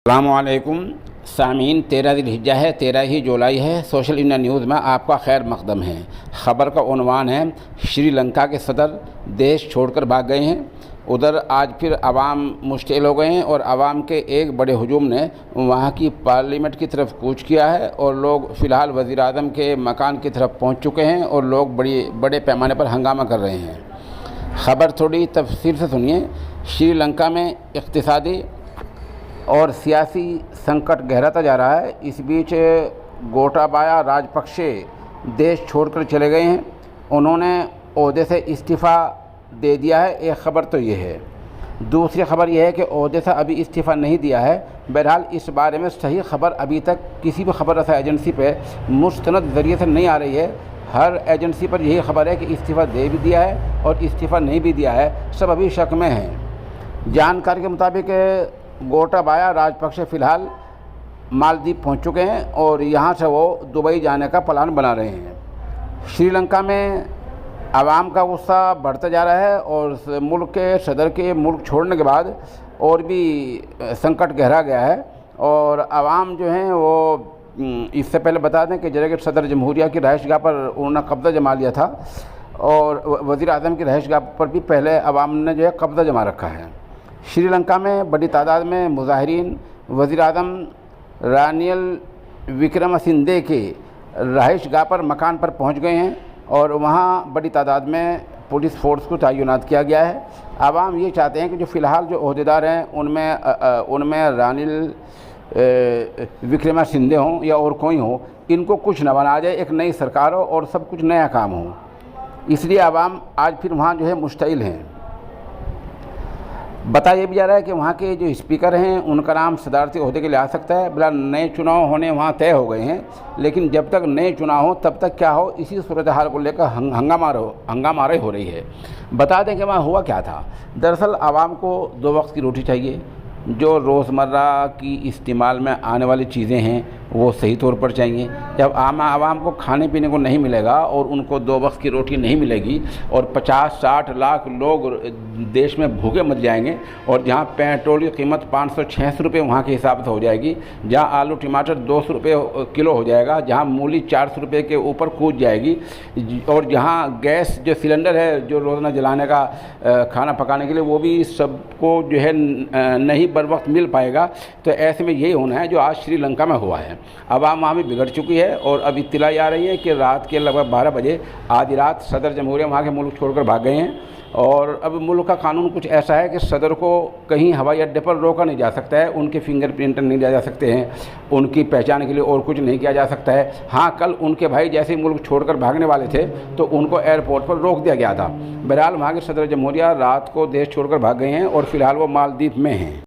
अस्सलामुअलैकुम सामीन। 13 ज़िलहिज्जा है, 13 ही जुलाई है। सोशल इंडिया न्यूज़ में आपका खैर मकदम है। ख़बर का उन्वान है, श्रीलंका के सदर देश छोड़कर भाग गए हैं। उधर आज फिर अवाम मुश्तिल हो गए हैं और अवाम के एक बड़े हुजूम ने वहाँ की पार्लियामेंट की तरफ कूच किया है और लोग फ़िलहाल वज़ीर आज़म के मकान की तरफ पहुँच चुके हैं और लोग बड़े पैमाने पर हंगामा कर रहे हैं। ख़बर थोड़ी तफसील से सुनिए। श्रीलंका में इक़्तिसादी और सियासी संकट गहराता जा रहा है। इस बीच गोटाबाया राजपक्षे देश छोड़कर चले गए हैं। उन्होंने ओहदे से इस्तीफ़ा दे दिया है। एक ख़बर तो ये है। दूसरी ख़बर यह है कि ओहदे से अभी इस्तीफ़ा नहीं दिया है। बहरहाल इस बारे में सही ख़बर अभी तक किसी भी ख़बर रसा एजेंसी पे मुस्तनद ज़रिए से नहीं आ रही है। हर एजेंसी पर यही ख़बर है कि इस्तीफ़ा दे भी दिया है और इस्तीफ़ा नहीं भी दिया है। सब अभी शक में हैं। जानकारी के मुताबिक गोटाबाया राजपक्षे फ़िलहाल मालदीव पहुंच चुके हैं और यहां से वो दुबई जाने का प्लान बना रहे हैं। श्रीलंका में आवाम का गुस्सा बढ़ता जा रहा है और मुल्क के सदर के मुल्क छोड़ने के बाद और भी संकट गहरा गया है। और आवाम जो हैं वो इससे पहले बता दें कि जगह सदर जमहूरिया की रहायशगाह पर उन्होंने कब्ज़ा जमा लिया था और वज़ीर आज़म की रहायशगाह पर भी पहले आवाम ने जो है कब्ज़ा जमा रखा है। श्रीलंका में बड़ी तादाद में मुजाहिरीन वज़ीर आज़म रानियल विक्रमसिंघे के रहायशगाह पर मकान पर पहुंच गए हैं और वहां बड़ी तादाद में पुलिस फोर्स को तैनात किया गया है। आवाम ये चाहते हैं कि जो फ़िलहाल जो ओहदेदार हैं उनमें रानिल विक्रमसिंघे हों या और कोई हो, इनको कुछ न बना जाए, एक नई सरकार हो और सब कुछ नया काम हो। इसलिए आवाम आज फिर वहाँ जो है मुश्तिल हैं। बताया भी जा रहा है कि वहाँ के जो स्पीकर हैं उनका नाम सदारती ओहदे के लिए आ सकता है। बिला नए चुनाव होने वहाँ तय हो गए हैं, लेकिन जब तक नए चुनाव हो तब तक क्या हो, इसी सूरत हाल को लेकर हंगामारे हो रही है। बता दें कि वहाँ हुआ क्या था। दरअसल आवाम को 2 वक्त की रोटी चाहिए। जो रोज़मर्रा की इस्तेमाल में आने वाली चीज़ें हैं वो सही तौर पर चाहिए। जब आवाम को खाने पीने को नहीं मिलेगा और उनको 2 वक्त की रोटी नहीं मिलेगी और 50-60 लाख लोग देश में भूखे मर जाएंगे और जहाँ पेट्रोल की कीमत 500-600 रुपये वहाँ के हिसाब से हो जाएगी, जहाँ आलू टमाटर 200 रुपये किलो हो जाएगा, जहाँ मूली 400 रुपये के ऊपर कूद जाएगी और जहाँ गैस जो सिलेंडर है जो रोज़ाना जलाने का खाना पकाने के लिए वो भी सबको जो है नहीं बर वक्त मिल पाएगा। तो ऐसे में यही होना है जो आज श्रीलंका में हुआ है। अवाम वहाँ भी बिगड़ चुकी है और अब इत्तलाई आ रही है कि रात के लगभग 12 बजे आधी रात सदर जमहूरिया वहाँ के मुल्क छोड़कर भाग गए हैं। और अब मुल्क का कानून कुछ ऐसा है कि सदर को कहीं हवाई अड्डे पर रोका नहीं जा सकता है, उनके फिंगरप्रिंट नहीं लिया जा सकते हैं, उनकी पहचान के लिए और कुछ नहीं किया जा सकता है। हाँ, कल उनके भाई जैसे ही मुल्क छोड़कर भागने वाले थे तो उनको एयरपोर्ट पर रोक दिया गया था। बहरहाल वहाँ के सदर जमहूरिया रात को देश छोड़कर भाग गए हैं और फ़िलहाल वो मालदीव में हैं।